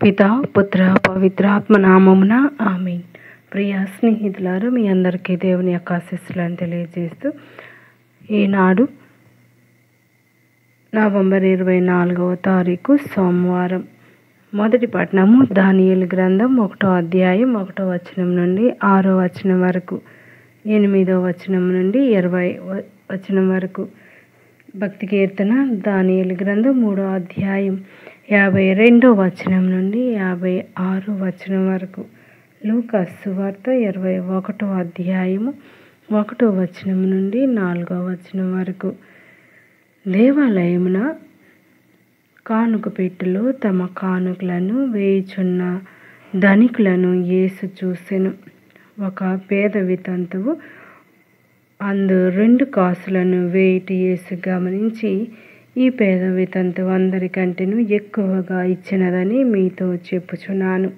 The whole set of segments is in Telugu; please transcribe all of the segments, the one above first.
పితా పుత్ర పవిత్రాత్మ నామమున ఆమేన్. ప్రియ స్నేహితులారా, మీ అందరికీ దేవుని యొక్క ఆశీస్సులను తెలియజేస్తూ ఈనాడు నవంబర్ 24వ తారీఖు సోమవారం. మొదటి పట్టణము దానియేలు గ్రంథం 1వ అధ్యాయం 1వ వచనం నుండి 6వ వచనం వరకు, 8వ వచనం నుండి 20వ వచనం వరకు. భక్తి కీర్తన దానియేలు గ్రంథం 3వ అధ్యాయం 52వ వచనం నుండి 56వ వచనం వరకు. లూకా సువార్త 21వ అధ్యాయము 1వ వచనం నుండి 4వ వచనం వరకు. దేవాలయమున కానుక పెట్టెలో తమ కానుకలను వేయుచున్న ధనికులను యేసు చూసెను. ఒక పేద వితంతువు అందు 2 కాసులను వేయుట యేసు గమనించి, ఈ పేద వితంతువు అందరికంటేను ఎక్కువగా ఇచ్చినదని మీతో చెప్పుచున్నాను.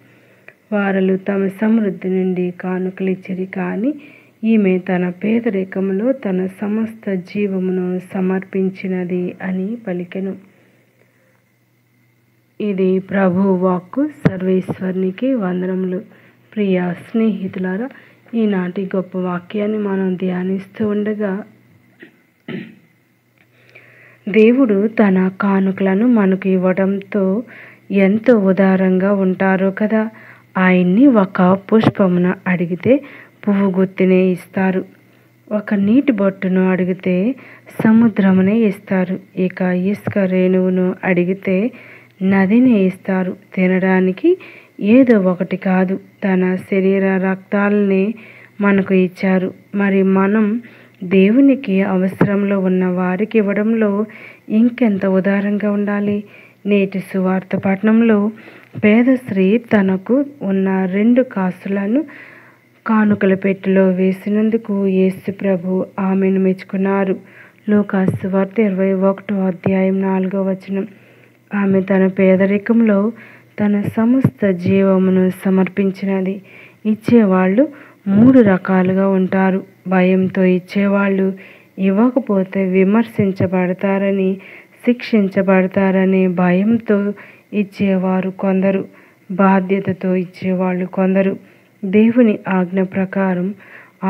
వారలు తమ సమృద్ధి నుండి కానుకలు ఇచ్చిరి, కానీ ఈమె తన పేదరికములో తన సమస్త జీవమును సమర్పించినది అని పలికెను. ఇది ప్రభు వాక్కు. సర్వేశ్వరునికి వందనములు. ప్రియ స్నేహితులారా, ఈనాటి గొప్ప వాక్యాన్ని మనం ధ్యానిస్తూ ఉండగా, దేవుడు తన కానుకలను మనకు ఇవ్వడంతో ఎంతో ఉదారంగా ఉంటారో కదా. ఆయన్ని ఒక పుష్పమున అడిగితే పువ్వు గుత్తినే ఇస్తారు, ఒక నీటి బొట్టును అడిగితే సముద్రమునే ఇస్తారు, ఇక ఇసుక రేణువును అడిగితే నదిని ఇస్తారు. తినడానికి ఏదో ఒకటి కాదు, తన శరీర రక్తాలనే మనకు ఇచ్చారు. మరి మనం దేవునికి అవసరంలో ఉన్న వారికి ఇవ్వడంలో ఇంకెంత ఉదారంగా ఉండాలి. నేటి సువార్త పట్టణంలో పేద స్త్రీ తనకు ఉన్న 2 కాసులను కానుకల పెట్టెలో వేసినందుకు యేసు ప్రభు ఆమెను మెచ్చుకున్నారు. లూకా సువార్త 21వ అధ్యాయం 4వ వచనం. ఆమె తన పేదరికంలో తన సమస్త జీవమును సమర్పించినది. ఇచ్చేవాళ్ళు 3 రకాలుగా ఉంటారు. భయంతో ఇచ్చేవాళ్ళు, ఇవ్వకపోతే విమర్శించబడతారని, శిక్షించబడతారనే భయంతో ఇచ్చేవారు కొందరు, బాధ్యతతో ఇచ్చేవాళ్ళు కొందరు. దేవుని ఆజ్ఞ ప్రకారం,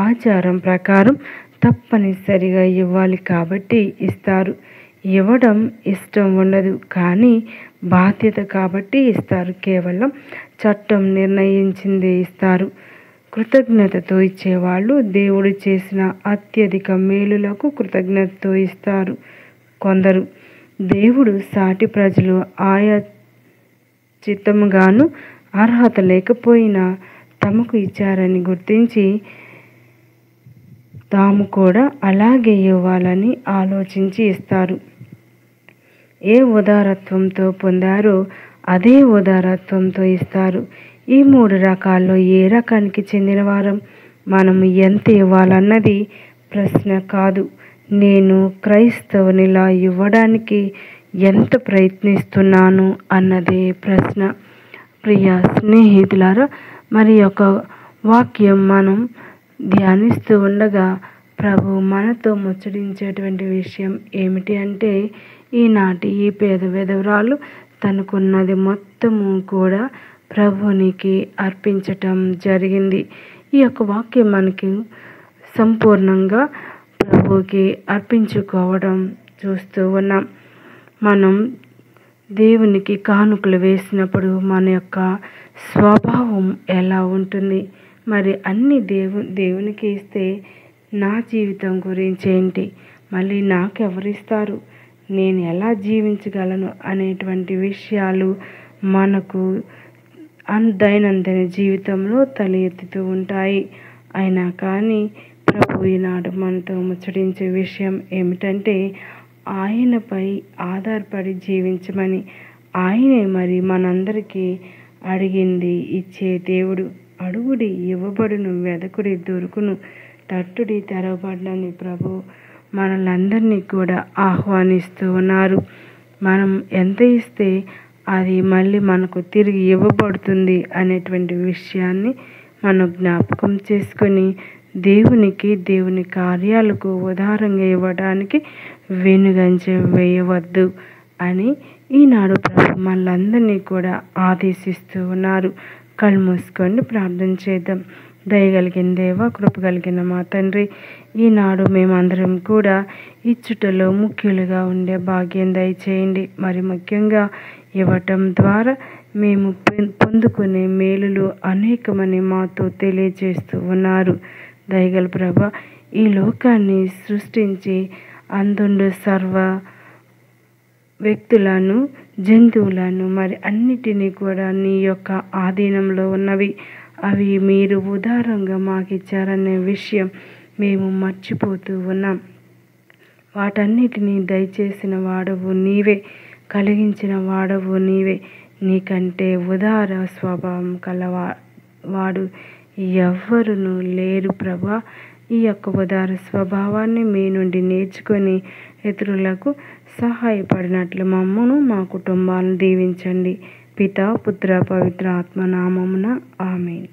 ఆచారం ప్రకారం తప్పనిసరిగా ఇవ్వాలి కాబట్టి ఇస్తారు. ఇవ్వడం ఇష్టం ఉండదు, కానీ బాధ్యత కాబట్టి ఇస్తారు. కేవలం చట్టం నిర్ణయించిందే ఇస్తారు. కృతజ్ఞతతో ఇచ్చేవాళ్ళు దేవుడు చేసిన అత్యధిక మేలులకు కృతజ్ఞతతో ఇస్తారు కొందరు. దేవుడు సాటి ప్రజలు ఆయా చిత్తముగాను అర్హత లేకపోయినా తమకు ఇచ్చారని గుర్తించి తాము కూడా అలాగే ఇవ్వాలని ఆలోచించి ఇస్తారు. ఏ ఉదారత్వంతో పొందారో అదే ఉదారత్వంతో ఇస్తారు. ఈ 3 రకాల్లో ఏ రకానికి చెందిన వారం? మనము ఎంత ఇవ్వాలన్నది ప్రశ్న కాదు, నేను క్రైస్తవునిలా ఇవ్వడానికి ఎంత ప్రయత్నిస్తున్నాను అన్నదే ప్రశ్న. ప్రియ స్నేహితులారా, మరి ఒక వాక్యం మనం ధ్యానిస్తూ ఉండగా ప్రభు మనతో ముచ్చటించేటువంటి విషయం ఏమిటి అంటే, ఈనాటి ఈ పేద విధవరాలు తనకున్నది మొత్తము కూడా ప్రభునికి అర్పించటం జరిగింది. ఈ యొక్క వాక్యం మనకి సంపూర్ణంగా ప్రభుకి అర్పించుకోవడం చూస్తూ ఉన్నాం. మనం దేవునికి కానుకలు వేసినప్పుడు మన యొక్క స్వభావం ఎలా ఉంటుంది? మరి అన్ని దేవునికి ఇస్తే నా జీవితం గురించి ఏంటి? మళ్ళీ నాకెవరిస్తారు? నేను ఎలా జీవించగలను అనేటువంటి విషయాలు మనకు దైనందిన జీవితంలో తల ఎత్తుతూ ఉంటాయి. అయినా కానీ ప్రభు ఈనాడు మనతో ముచ్చటించే విషయం ఏమిటంటే, ఆయనపై ఆధారపడి జీవించమని. ఆయనే మరి మనందరికీ అడిగింది ఇచ్చే దేవుడు. అడుగుడి ఇవ్వబడును, వెదకుడి దొరుకును, తట్టుడి తెరవబడని ప్రభు మనలందరినీ కూడా ఆహ్వానిస్తూ ఉన్నారు. మనం ఎంత ఇస్తే అది మళ్ళీ మనకు తిరిగి ఇవ్వబడుతుంది అనేటువంటి విషయాన్ని మనం జ్ఞాపకం చేసుకొని దేవుని కార్యాలకు ఉదారంగా ఇవ్వడానికి వెనుగంజ వేయవద్దు అని ఈనాడు ప్రభు మనలందరినీ కూడా ఆదేశిస్తూ ఉన్నారు. కళ్ళు మూసుకొని ప్రార్థన చేద్దాం. దయగలిగిన దేవ, కృప కలిగిన మా తండ్రి, ఈనాడు మేమందరం కూడా ఇచ్చుటలో ముఖ్యులుగా ఉండే భాగ్యం దయచేయండి. మరి ముఖ్యంగా ఇవ్వటం ద్వారా మేము పొందుకునే మేలులు అనేకమని మాతో తెలియజేస్తూ ఉన్నారు. దయగల ప్రభ, ఈ లోకాన్ని సృష్టించి అందుండు సర్వ వ్యక్తులను, జంతువులను, మరి అన్నిటినీ కూడా నీ యొక్క ఆధీనంలో ఉన్నవి. అవి మీరు ఉదారంగా మాకు ఇచ్చారనే విషయం మేము మర్చిపోతూ ఉన్నాం. వాటన్నిటినీ దయచేసిన వాడవు నీవే, కలిగించిన వాడవు నీవే. నీకంటే ఉదార స్వభావం వాడు ఎవ్వరునూ లేరు ప్రభా. ఈ యొక్క ఉదార స్వభావాన్ని మీ నుండి నేర్చుకొని ఇతరులకు సహాయపడినట్లు మమ్మను, మా కుటుంబాలను దీవించండి. పితా, పుత్ర, పవిత్ర ఆత్మ నామమున ఆమేన్.